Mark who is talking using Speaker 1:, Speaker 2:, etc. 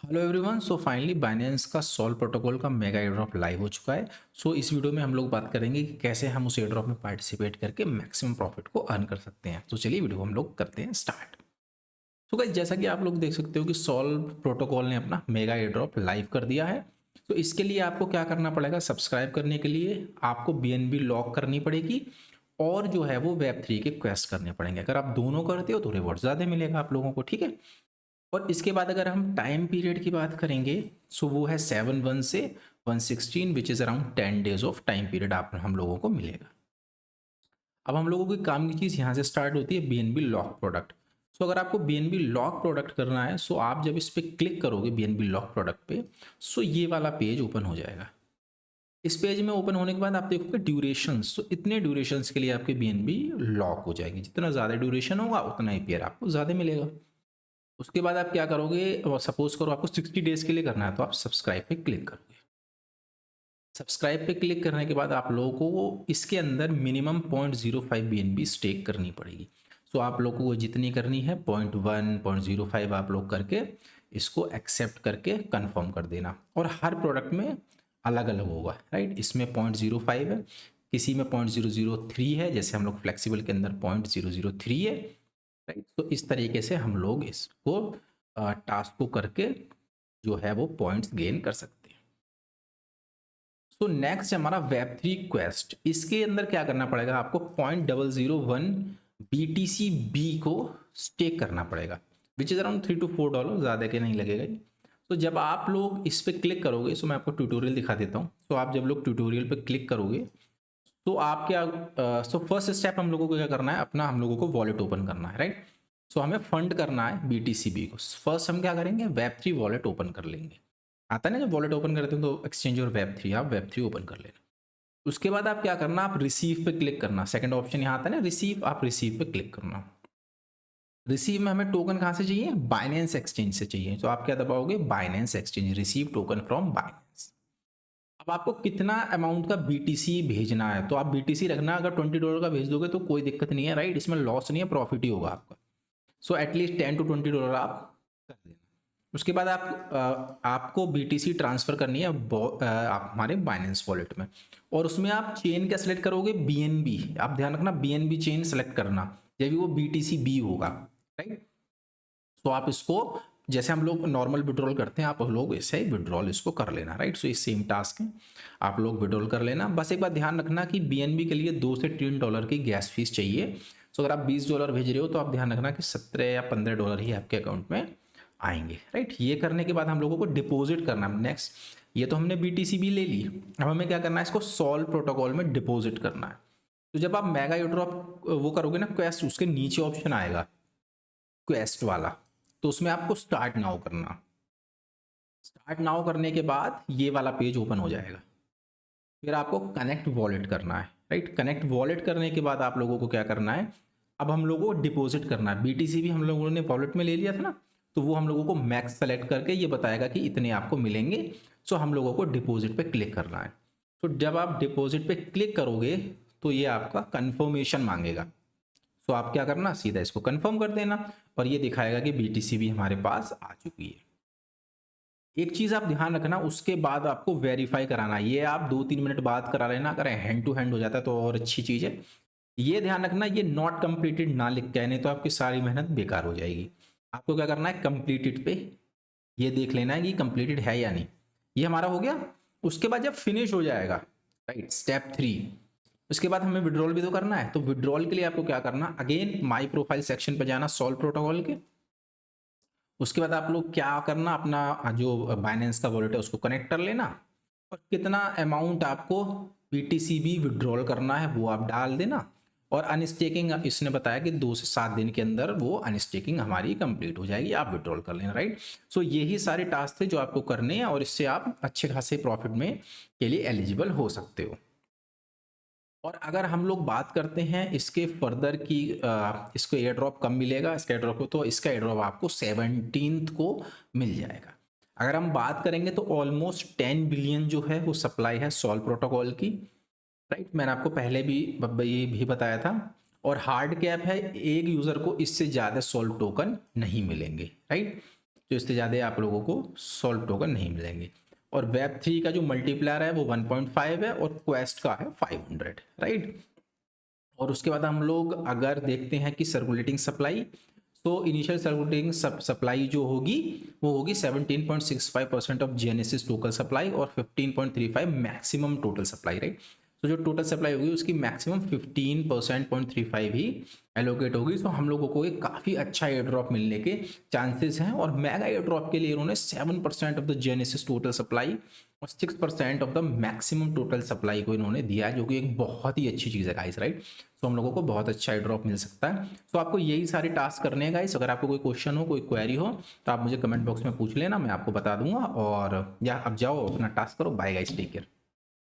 Speaker 1: Hello everyone. So finally Binance का sol protocol का mega airdrop live हो चुका है। सो इस वीडियो में हम लोग बात करेंगे कि कैसे हम उस एयरड्रॉप में पार्टिसिपेट करके मैक्सिमम प्रॉफिट को अर्न कर सकते हैं। तो चलिए वीडियो को हम लोग करते हैं स्टार्ट। तो गाइस जैसा कि आप लोग देख सकते हो कि सॉल प्रोटोकॉल ने अपना मेगा एयरड्रॉप लाइव कर दिया है। तो इसके लिए आपको क्या करना पड़ेगा, सब्सक्राइब करने के लिए आपको BNB लॉक करनी पड़ेगी और जो है वो Web3 के क्वेस्ट करने पड़ेंगे। अगर आप दोनों करते हो तो रिवॉर्ड ज़्यादा मिलेगा आप लोगों को, ठीक है। और इसके बाद अगर हम टाइम पीरियड की बात करेंगे सो वो है 7/1 से 1/16 which is around 10 days of time period आप हम लोगों को मिलेगा। अब हम लोगों की काम की चीज़ यहाँ से स्टार्ट होती है, BNB लॉक प्रोडक्ट। सो अगर आपको BNB लॉक प्रोडक्ट करना है सो आप जब इस पर क्लिक करोगे BNB लॉक प्रोडक्ट पे, सो ये वाला पेज ओपन हो जाएगा। इस पेज में ओपन होने के बाद आप देखोगे ड्यूरेशंस, तो इतने ड्यूरेशंस के लिए आपके BNB लॉक हो जाएगी। जितना ज़्यादा ड्यूरेशन होगा उतना ही पेयर आपको ज़्यादा मिलेगा। उसके बाद आप क्या करोगे, सपोज करो आपको 60 डेज के लिए करना है तो आप सब्सक्राइब पे क्लिक करोगे। सब्सक्राइब पे क्लिक करने के बाद आप लोगों को इसके अंदर मिनिमम 0.05 BNB स्टेक करनी पड़ेगी। सो आप लोगों को जितनी करनी है 0.1 0.05 आप लोग करके इसको एक्सेप्ट करके कंफर्म कर देना। और हर प्रोडक्ट में अलग अलग होगा, राइट। इसमें 0.05 है, किसी में 0.003 है, जैसे हम लोग फ्लेक्सिबल के अंदर 0.003 है, राइट। तो इस तरीके से हम लोग इसको टास्क को करके जो है वो पॉइंट्स गेन कर सकते हैं। सो नेक्स्ट हमारा Web3 क्वेस्ट। इसके अंदर क्या करना पड़ेगा, आपको 0.001 BTC को स्टेक करना पड़ेगा, विच इज़ अराउंड $3 to $4, ज़्यादा के नहीं लगेगा ये। तो जब आप लोग इस पर क्लिक करोगे, सो मैं आपको ट्यूटोरियल दिखा देता हूँ। तो आप जब लोग ट्यूटोरियल पे क्लिक करोगे तो आप क्या, सो फर्स्ट स्टेप हम लोगों को क्या करना है, अपना हम लोगों को वॉलेट ओपन करना है, राइट। सो हमें फंड करना है BTCB को। फर्स्ट हम क्या करेंगे, Web3 वॉलेट ओपन कर लेंगे। आता है ना, जब वॉलेट ओपन करते हैं तो एक्सचेंज और Web3, आप Web3 ओपन कर लेना। उसके बाद आप क्या करना, आप रिसीव पे क्लिक करना। सेकंड ऑप्शन यहाँ आता है ना रिसीव, आप रिसीव पे क्लिक करना। रिसीव में हमें टोकन कहाँ से चाहिए, बाइनेंस एक्सचेंज से चाहिए। तो आप क्या दबाओगे, Binance exchange, receive token from Binance. अब आपको कितना अमाउंट का BTC भेजना है, तो आप BTC रखना, अगर $20 का भेज दोगे तो कोई दिक्कत नहीं है, राइट। इसमें लॉस नहीं है, प्रॉफिट ही होगा आपका। सो एटलीस्ट $10 to $20 आप कर देना। उसके बाद आपको BTC ट्रांसफ़र करनी है आप हमारे बाइनेंस वॉलेट में। और उसमें आप चेन क्या सेलेक्ट करोगे, BNB। आप ध्यान रखना BNB चेन सेलेक्ट करना, जब भी वो BTCB होगा, राइट। तो आप इसको, जैसे हम लोग नॉर्मल विड्रॉल करते हैं, आप लोग ऐसे ही विड्रॉल इसको कर लेना, राइट। सो ये सेम टास्क है, आप लोग विड्रॉल कर लेना। बस एक बात ध्यान रखना कि BNB के लिए $2 से $3 की गैस फीस चाहिए। सो अगर आप $20 भेज रहे हो तो आप ध्यान रखना कि 17 या $15 ही आपके अकाउंट में आएंगे, राइट। ये करने के बाद हम लोगों को डिपॉजिट करना है। नेक्स्ट, ये तो हमने BTC भी ले ली, अब हमें क्या करना है, इसको सॉल्व प्रोटोकॉल में डिपॉजिट करना है। तो जब आप मेगा ड्रॉप वो करोगे ना क्वेस्ट, उसके नीचे ऑप्शन आएगा क्वेस्ट वाला, तो उसमें आपको स्टार्ट नाउ करना। स्टार्ट नाउ करने के बाद ये वाला पेज ओपन हो जाएगा। फिर आपको कनेक्ट वॉलेट करना है, राइट। कनेक्ट वॉलेट करने के बाद आप लोगों को क्या करना है, अब हम लोगों को डिपॉजिट करना है। BTC भी हम लोगों ने वॉलेट में ले लिया था ना, तो वो हम लोगों को मैक्स सेलेक्ट करके ये बताएगा कि इतने आपको मिलेंगे। सो हम लोगों को डिपॉजिट पे क्लिक करना है। तो जब आप डिपॉजिट पे क्लिक करोगे तो ये आपका कंफर्मेशन मांगेगा। सो आप क्या करना, सीधा इसको कंफर्म कर देना और ये दिखाएगा कि BTC भी हमारे पास आ चुकी है। एक चीज आप ध्यान रखना, उसके बाद आपको वेरीफाई कराना। ये आप 2-3 मिनट बाद करा लेना, अगर हैंड टू हैंड हो जाता है तो और अच्छी चीज है। ये ध्यान रखना, ये नॉट कंप्लीटेड ना लिख के आए, नहीं तो आपकी सारी मेहनत बेकार हो जाएगी। आपको क्या करना है, कंप्लीटेड पे ये देख लेना है कि कंप्लीटेड है या नहीं। ये हमारा हो गया। उसके बाद जब फिनिश हो जाएगा, राइट, स्टेप 3, उसके बाद हमें विड्रॉल भी तो करना है। तो विड्रॉल के लिए आपको क्या करना, अगेन माई प्रोफाइल सेक्शन पर जाना, सॉल्व प्रोटोकॉल के। उसके बाद आप लोग क्या करना, अपना जो बाइनेंस का वॉलेट है उसको कनेक्ट कर लेना और कितना अमाउंट आपको BTCB विड्रॉल करना है वो आप डाल देना। और अनस्टेकिंग इसने बताया कि 2 से 7 दिन के अंदर वो अनस्टेकिंग हमारी कंप्लीट हो जाएगी, आप विड्रॉल कर लेना, राइट। सो यही सारे टास्क थे जो आपको करने हैं और इससे आप अच्छे खासे प्रॉफिट में के लिए एलिजिबल हो सकते हो। और अगर हम लोग बात करते हैं इसके फर्दर की, इसको एयर ड्रॉप कब मिलेगा, इसका एयर ड्रॉप को, तो इसका एयर ड्रॉप आपको 17th को मिल जाएगा। अगर हम बात करेंगे तो ऑलमोस्ट 10 बिलियन जो है वो सप्लाई है सॉल्व प्रोटोकॉल की, राइट। मैंने आपको पहले भी ये भी बताया था। और हार्ड कैप है, एक यूज़र को इससे ज़्यादा सॉल्व टोकन नहीं मिलेंगे, राइट। तो इससे ज़्यादा आप लोगों को सॉल्व टोकन नहीं मिलेंगे। और वेब 3 का जो मल्टीप्लायर है वो 1.5 है और क्वेस्ट का है 500, राइट। और उसके बाद हम लोग अगर देखते हैं कि सर्कुलेटिंग सप्लाई, तो इनिशियल सर्कुलेटिंग सप्लाई जो होगी वो होगी 17.65% ऑफ जेनेसिस टोटल सप्लाई और 15.35 मैक्सिमम टोटल सप्लाई, राइट। तो जो टोटल सप्लाई होगी उसकी मैक्सिमम 15.35 ही एलोकेट होगी। तो हम लोगों को एक काफ़ी अच्छा एयर ड्रॉप मिलने के चांसेस हैं। और मेगा एयर ड्रॉप के लिए उन्होंने 7% of the genesis total supply और 6% of the maximum total supply को इन्होंने दिया है, जो कि एक बहुत ही अच्छी चीज़ है गाइस, राइट। तो हम लोगों को बहुत अच्छा एयर ड्रॉप मिल सकता है। तो आपको यही सारे टास्क करने हैं गाइस। अगर आपको कोई क्वेश्चन हो, कोई क्वेरी हो, तो आप मुझे कमेंट बॉक्स में पूछ लेना, मैं आपको बता दूंगा। और या अब जाओ अपना टास्क करो। Bye guys, take care.